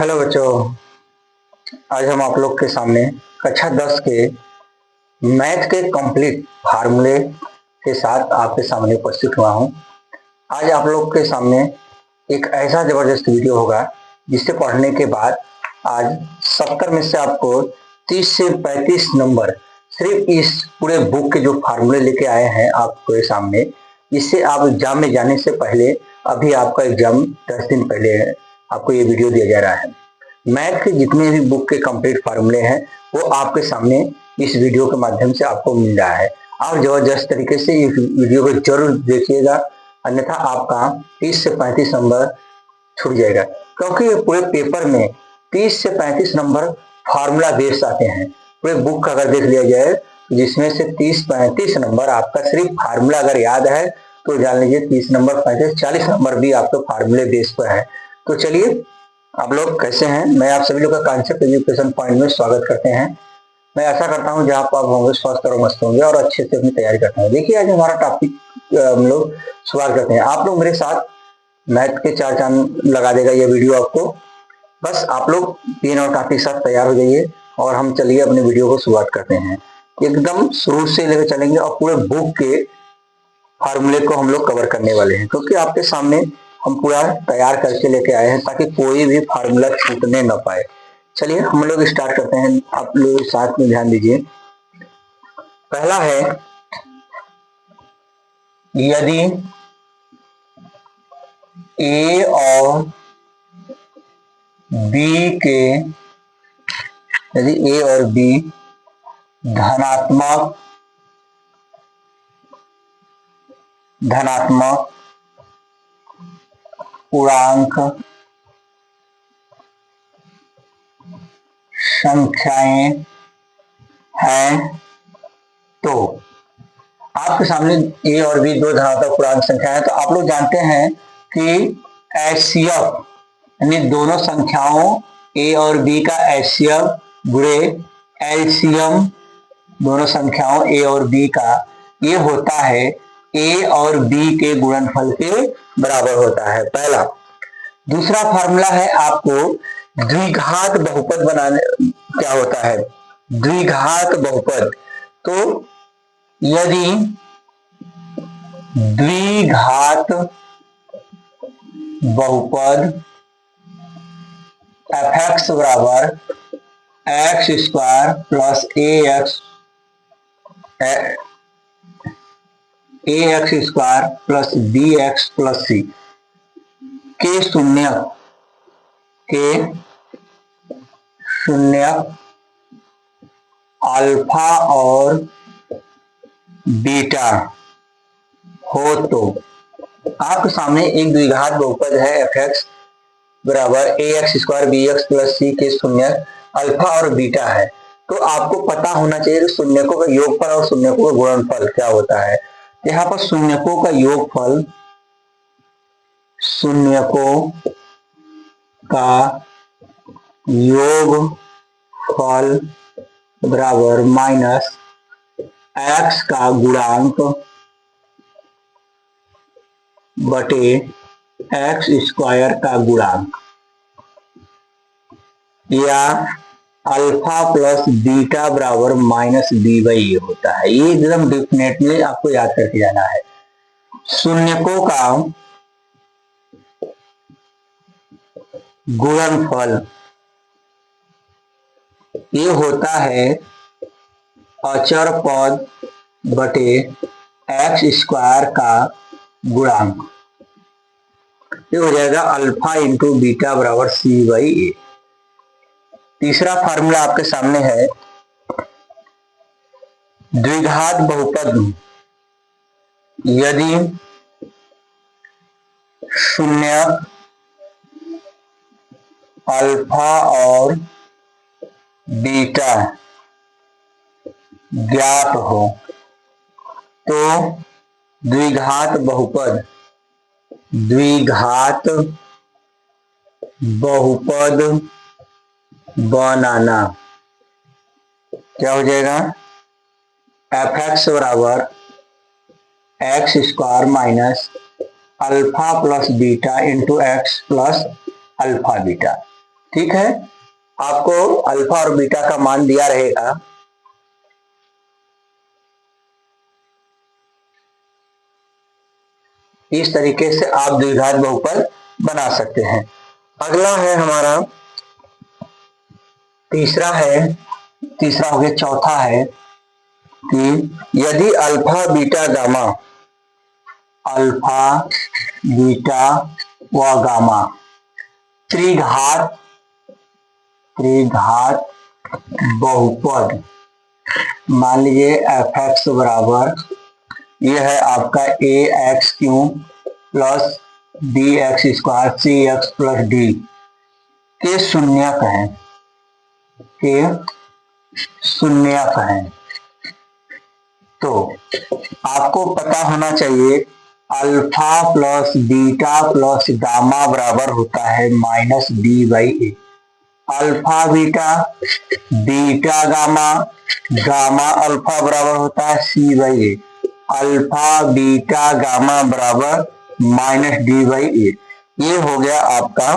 Hello बच्चों, आज हम आप लोग के सामने कक्षा 10 के मैथ के कंप्लीट फार्मूले के साथ आपके सामने उपस्थित हुआ हूं। आज आप लोग के सामने एक ऐसा जबरदस्त वीडियो होगा जिसे पढ़ने के बाद आज 70 में से आपको 30 से 35 नंबर सिर्फ इस पूरे बुक के जो फार्मूले लेके आए हैं आपके सामने, इससे आप एग्जाम में जाने से पहले अभी आपका एग्जाम 10 दिन पहले है, आपको ये वीडियो दिया जा रहा है। मैथ के जितने भी बुक के कंप्लीट फार्मूले हैं वो आपके सामने इस वीडियो के माध्यम से आपको मिल रहा है। आप जबरदस्त तरीके से इस वीडियो को जरूर देखिएगा, अन्यथा आपका 30 से 35 नंबर छूट जाएगा, क्योंकि ये पूरे पेपर में 30 से 35 नंबर फार्मूला बेस्ड आते हैं। पूरे बुक का अगर देख लिया जाए जिसमें से 30-35 नंबर आपका सिर्फ फार्मूला अगर याद है तो जान लीजिए 30 नंबर 35-40 नंबर भी आपके फार्मूले बेस पर है। तो चलिए, आप लोग कैसे हैं? मैं आप सभी लोग का कांसेप्ट एजुकेशन पॉइंट में स्वागत करते हैं। मैं आशा करता हूं जहां पर आप होंगे स्वस्थ और मस्त होंगे और अच्छे से अपनी तैयारी करते हैं। देखिए, आज हमारा टॉपिक हम लोग शुरुआत करते हैं। आप लोग मेरे साथ मैथ के 4 चांद लगा देगा ये वीडियो आपको। बस आप लोग पेन और कापी के साथ तैयार हो जाइए और हम चलिए अपने वीडियो को शुरुआत करते हैं। एकदम शुरू से लेकर चलेंगे और पूरे बुक के फार्मूले को हम लोग कवर करने वाले हैं, क्योंकि आपके सामने हम पूरा तैयार करके लेके आए हैं ताकि कोई भी फार्मूला छूटने न पाए। चलिए हम लोग स्टार्ट करते हैं। आप लोग साथ में ध्यान दीजिए। पहला है, यदि ए और बी के धनात्मक पूर्णांक संख्याएं हैं तो आपके सामने ए और बी दो धनात्मक पूर्णांक संख्या है। तो आप लोग जानते हैं कि एचसीएफ यानी दोनों संख्याओं ए और बी का एचसीएफ गुणे एलसीएम दोनों संख्याओं ए और बी का, ये होता है ए और बी के गुणनफल के बराबर होता है, पहला। दूसरा फार्मूला है आपको द्विघात बहुपद बनाने, क्या होता है द्विघात बहुपद। तो यदि द्विघात बहुपद fx बराबर X square plus A x square plus B x plus सी के शून्य अल्फा और बीटा हो तो आपके सामने एक द्विघात बहुपद है fx बराबर a x square b x plus सी के शून्य अल्फा और बीटा है। तो आपको पता होना चाहिए कि शून्यकों का योगफल और शून्यकों का गुणनफल क्या होता है। यहाँ पर शून्यकों का योगफल बराबर माइनस एक्स का गुणांक बटे एक्स स्क्वायर का गुणांक, या अल्फा प्लस बीटा बराबर माइनस बी बाई ए होता है। ये एकदम डेफिनेटली आपको याद करके जाना है। शून्यकों का गुणनफल ये होता है अचर पद बटे एक्स स्क्वायर का गुणांक, ये हो जाएगा अल्फा इंटू बीटा बराबर सी बाई ए। तीसरा फार्मूला आपके सामने है, द्विघात बहुपद यदि शून्य अल्फा और बीटा ज्ञात हो तो द्विघात बहुपद बनाना क्या हो जाएगा, fx बराबर X square minus alpha plus beta into x plus alpha beta. ठीक है, आपको अल्फा और बीटा का मान दिया रहेगा। इस तरीके से आप द्विघात बहुपद बना सकते हैं। अगला है हमारा तीसरा हो गया, चौथा है कि यदि अल्फा बीटा व गामा त्रिघात बहुपद, मान लीजिए एफ एक्स बराबर ये है आपका a x cube plus B x square c x plus d के शून्यक हैं, तो आपको पता होना चाहिए alpha plus beta plus gamma बराबर होता है minus d by a. Alpha beta gamma, gamma alpha बराबर होता है c by a. Alpha beta gamma बराबर माइनस डी बाई ए। ये हो गया आपका,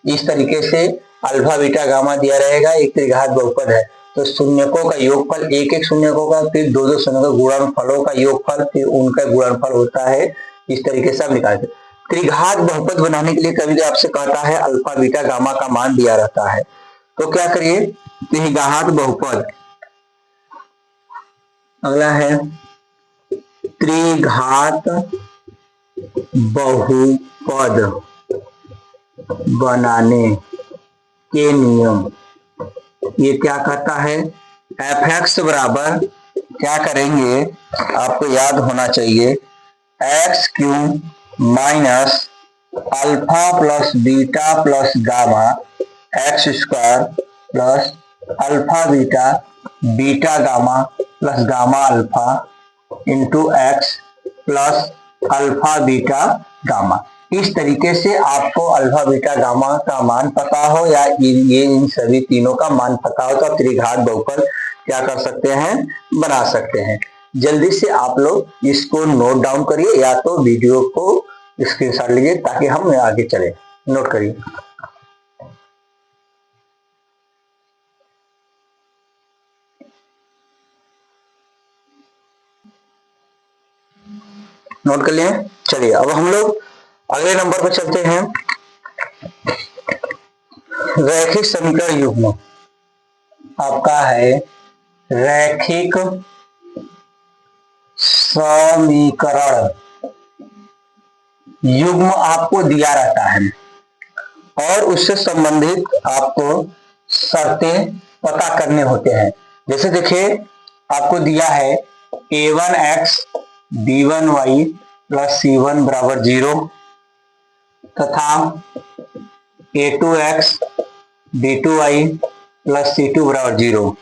इस तरीके से अल्फा बीटा गामा दिया रहेगा, एक त्रिघात बहुपद है, तो शून्यकों का योगफल, एक शून्यकों का, फिर दो शून्यकों गुणनफलों का योगफल, फिर उनका गुणनफल होता है। इस तरीके से आप निकालते। त्रिघात बहुपद बनाने के लिए कभी आपसे कहता है अल्फा बीटा गामा का मान दिया रहता है, तो क्या करिए, त्रिघात बहुपद, अगला है त्रिघात बहुपद बनाने के नियम, ये क्या कहता है, एफ एक्स बराबर क्या करेंगे, आपको याद होना चाहिए x Q minus alpha plus beta plus gamma x square plus alpha beta gamma plus gamma alpha into x plus alpha beta gamma. इस तरीके से आपको अल्फा बीटा गामा का मान पता हो या ये इन सभी तीनों का मान पता हो, तो आप त्रिघात बहुपद क्या कर सकते हैं, बना सकते हैं। जल्दी से आप लोग इसको नोट डाउन करिए या तो वीडियो को स्क्रीनशॉट लीजिए ताकि हम आगे चले। नोट करिए। नोट कर लिए? चलिए अब हम लोग अगले नंबर पर चलते हैं। रैखिक समीकरण युग्म आपका है, रैखिक समीकरण युग्म आपको दिया रहता है और उससे संबंधित आपको शर्तें पता करने होते हैं। जैसे देखिए आपको दिया है a1x b1y प्लस c1 बराबर 0 तथा a2x b2y प्लस c2 बराबर 0।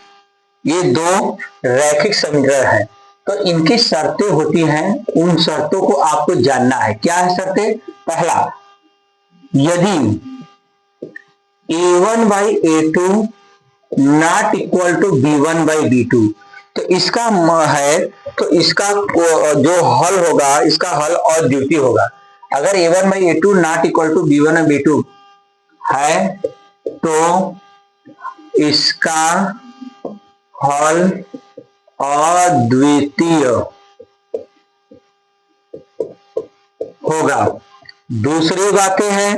ये दो रैखिक समीकरण हैं, तो इनकी शर्तें होती हैं, उन शर्तों को आपको जानना है। क्या है शर्तें? पहला, यदि a1 by a2 not equal to b1 by b2, तो इसका है, तो इसका जो हल होगा, इसका हल अद्वितीय होगा। अगर a1 by a2 not equal to b1 और b2 है तो इसका हल अद्वितीय होगा। दूसरी बातें हैं,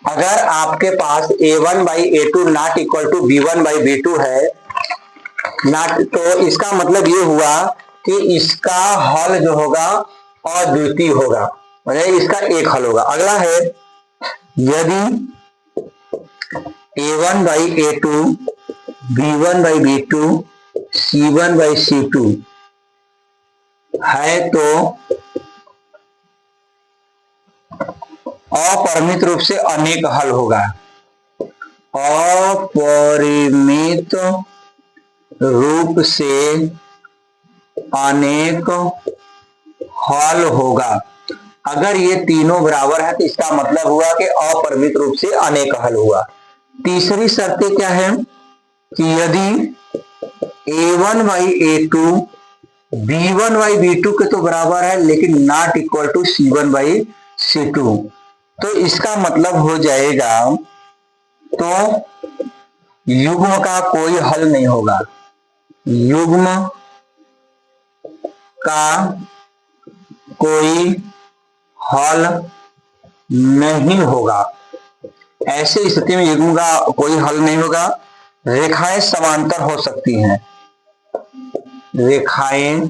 अगर आपके पास a1 by a2 not equal to b1 by b2 है नॉट, तो इसका मतलब ये हुआ कि इसका हल जो होगा अद्वितीय होगा, मतलब इसका एक हल होगा। अगला है, यदि a1 by a2 b1 by b2 c1 by c2 है तो अपरिमित रूप से अनेक हल होगा। अपरिमित रूप से अनेक हल होगा। अगर ये तीनों बराबर है तो इसका मतलब हुआ कि अपरिमित रूप से अनेक हल हुआ। तीसरी शर्तें क्या है कि यदि a1 by a2 b1 by b2 के तो बराबर है लेकिन not equal to c1 by c2, तो इसका मतलब हो जाएगा, तो युग्म का कोई हल नहीं होगा, युग्म का कोई हल नहीं होगा। ऐसी स्थिति में युग्म का कोई हल नहीं होगा। रेखाएं समांतर हो सकती हैं, रेखाएं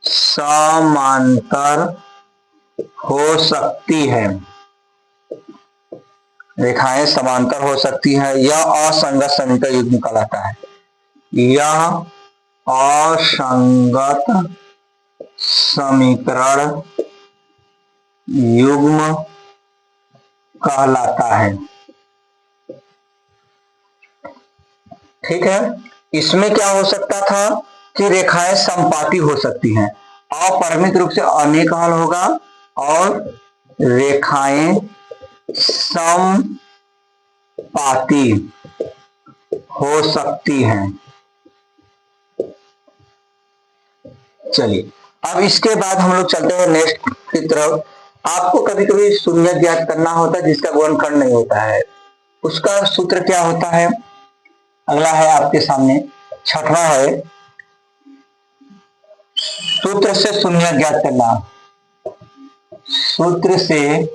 समांतर हो सकती है, रेखाएं समांतर हो सकती हैं। यह असंगत समीकरण युग्म कहलाता है, यह असंगत समीकरण युग्म कहलाता है। ठीक है, इसमें क्या हो सकता था कि रेखाएं समपाती हो सकती हैं, अपरिमित रूप से अनेक हल होगा और रेखाएं समपाती हो सकती हैं। चलिए, अब इसके बाद हम लोग चलते हैं नेक्स्ट की तरफ। आपको कभी कभी शून्य ज्ञात करना होता है जिसका गुणनखंड नहीं होता है, उसका सूत्र क्या होता है? अगला है आपके सामने, छठवां है, सूत्र से शून्य ज्ञात करना, सूत्र से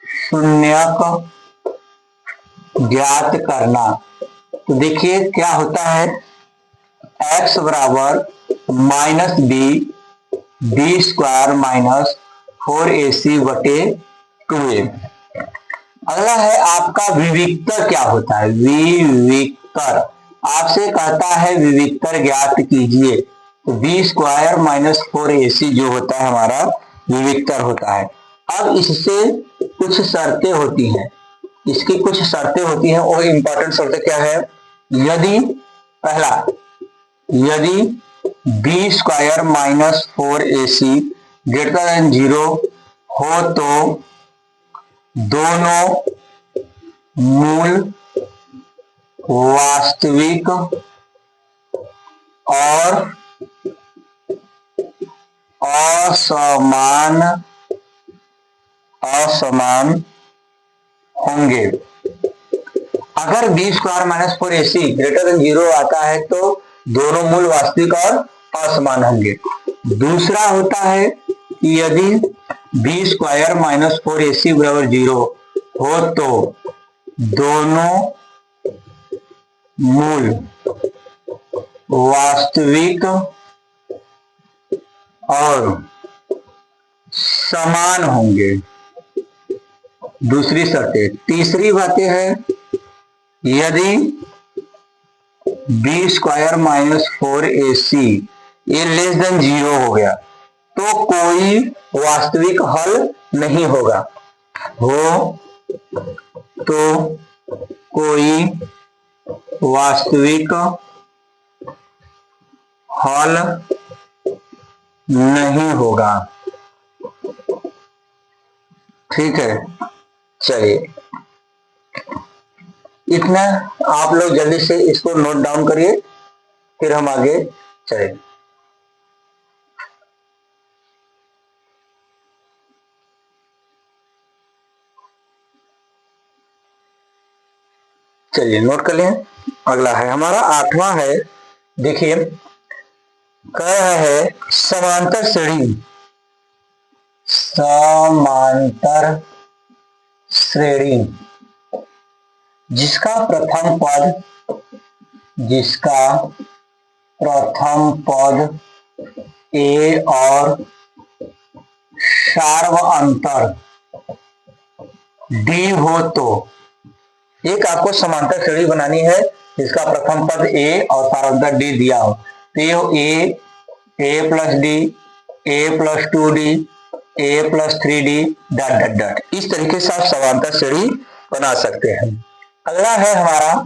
शून्यक ज्ञात करना। तो देखिए क्या होता है, x बराबर minus B square minus 4ac बटे 2a। अगला है आपका विविक्तर क्या होता है, विविक्तर आपसे कहता है विविक्तर ज्ञात कीजिए, तो बी स्क्वायर माइनस 4ac जो होता है हमारा विविक्तर होता है। अब इससे कुछ शर्तें होती हैं, इसकी कुछ शर्तें होती हैं, और इंपॉर्टेंट शर्तें क्या है? यदि पहला, यदि b square minus 4ac greater than 0 हो तो दोनों मूल वास्तविक और असमान होंगे। अगर b square minus 4ac greater than 0 आता है तो दोनों मूल वास्तविक और असमान होंगे। दूसरा होता है कि यदि बी स्क्वायर माइनस 4ac बराबर 0 हो तो दोनों मूल वास्तविक और समान होंगे। दूसरी शर्तें। तीसरी बातें है, यदि बी स्क्वायर माइनस 4ac ये लेस देन 0 हो गया तो कोई वास्तविक हल नहीं होगा, हो तो कोई वास्तविक हल नहीं होगा। ठीक है, चलिए इतना आप लोग जल्दी से इसको नोट डाउन करिए, फिर हम आगे चलें। चलिए नोट कर लें। अगला है हमारा आठवां है, देखिए कह रहा है समांतर श्रेणी, समांतर श्रेणी जिसका प्रथम पद ए और सार्व अंतर डी हो तो, एक आपको समांतर श्रेणी बनानी है जिसका प्रथम पद ए और सार्वंतर डी दिया हो, तो a plus d, a plus 2d, a plus 3d dot dot dot, इस तरीके से आप समांतर श्रेणी बना सकते हैं। अगला है हमारा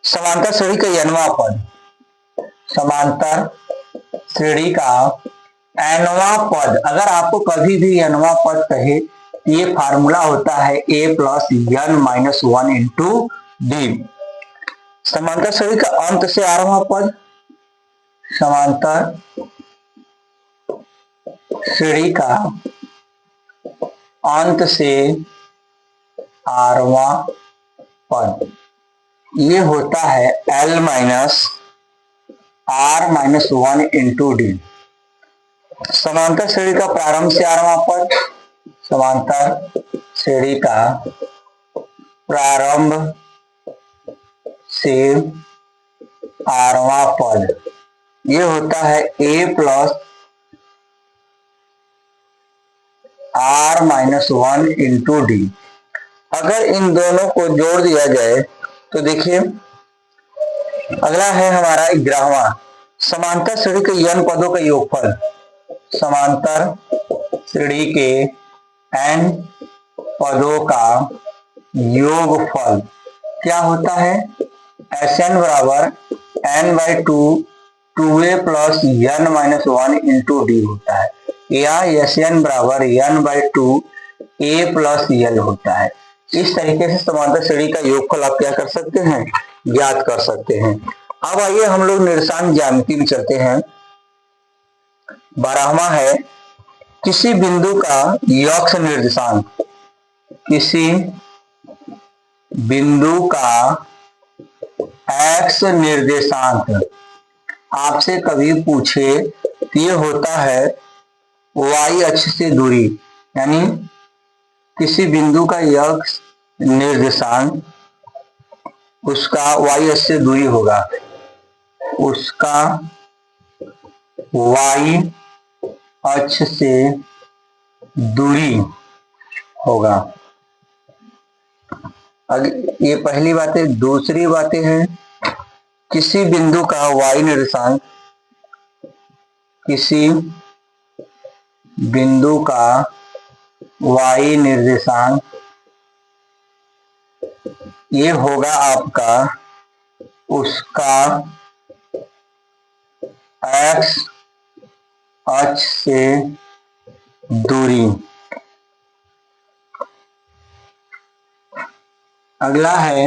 समांतर श्रेणी का nवां पद, समांतर श्रेणी का nवां पद। अगर आपको कभी भी nवां पद कहे, ये फार्मूला होता है a plus n minus 1 into D. समांतर श्रेणी का अंत से आठवां पद, समांतर श्रेणी का अंत से आरवां पद, ये होता है L minus R minus 1 into D. समांतर श्रेणी का प्रारंभ से आरवां पद, समांतर श्रेणी का प्रारंभ से आरवां पद, ये होता है A plus R minus 1 into D. अगर इन दोनों को जोड़ दिया जाए तो देखिए अगला है हमारा 11वां, समांतर श्रेणी के n पदों का योगफल। समांतर श्रेणी के n पदों का योगफल क्या होता है? Sn बराबर n/2 2a plus n minus 1 into D होता है, या Sn बराबर n/2 a प्लस l होता है। इस तरीके से समांतर श्रेणी का योगफल आप क्या कर सकते हैं? ज्ञात कर सकते हैं। अब आइए हम लोग निर्देशांक ज्यामिति में चलते हैं। 12वां है किसी बिंदु का यक्ष निर्देशांक। किसी बिंदु का एक्स निर्देशांक आपसे कभी पूछे तो ये होता है y अक्ष से दूरी, यानी किसी बिंदु का यक्ष निर्देशांक उसका y अक्ष से दूरी होगा, उसका y अक्ष से दूरी होगा। ये पहली बात है। दूसरी बातें हैं किसी बिंदु का y निर्देशांक, किसी बिंदु का y निर्देशांक ये होगा आपका उसका x अक्ष से दूरी। अगला है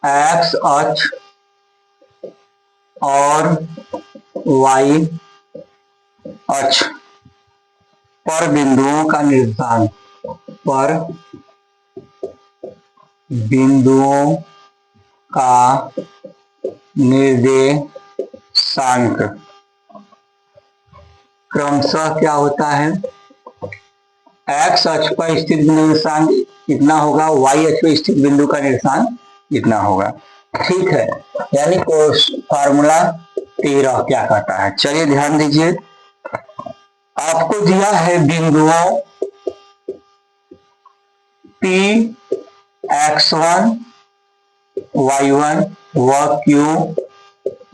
x अक्ष और y अक्ष पर बिंदुओं का निर्देशांक, पर बिंदुओं का निर्देशांक क्रमशः क्या होता है? x अक्ष पर स्थित बिंदु निर्देशांक इतना होगा, y अक्ष पर स्थित बिंदु का निर्देशांक इतना होगा। ठीक है, यानी फार्मूला 13 क्या कहता है? चलिए ध्यान दीजिए, आपको दिया है बिंदुओं P x1 y1 व Q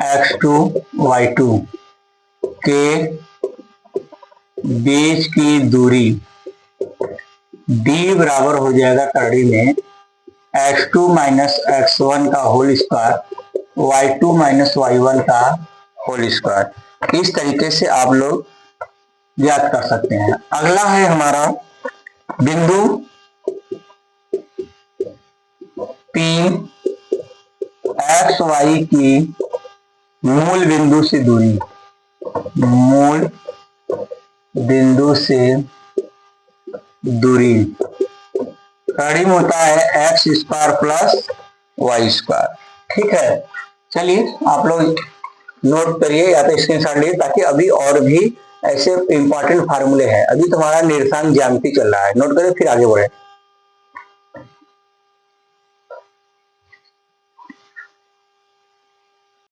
x2 y2 के बीच की दूरी d बराबर हो जाएगा करड़ी में x2 माइनस x1 का whole square y2 minus y1 का होल स्क्वायर। इस तरीके से आप लोग ज्ञात कर सकते हैं। अगला है हमारा बिंदु P x y की मूल बिंदु से दूरी, मूल बिंदु से दूरी कड़ी में होता है x square plus y square. ठीक है, चलिए आप लोग नोट करिए या तो स्क्रीनशॉट लीजिए, ताकि अभी और भी ऐसे इंपॉर्टेंट फार्मूले हैं। अभी तुम्हारा निर्देशांक ज्यामिति चल रहा है, नोट करें फिर आगे बढ़े।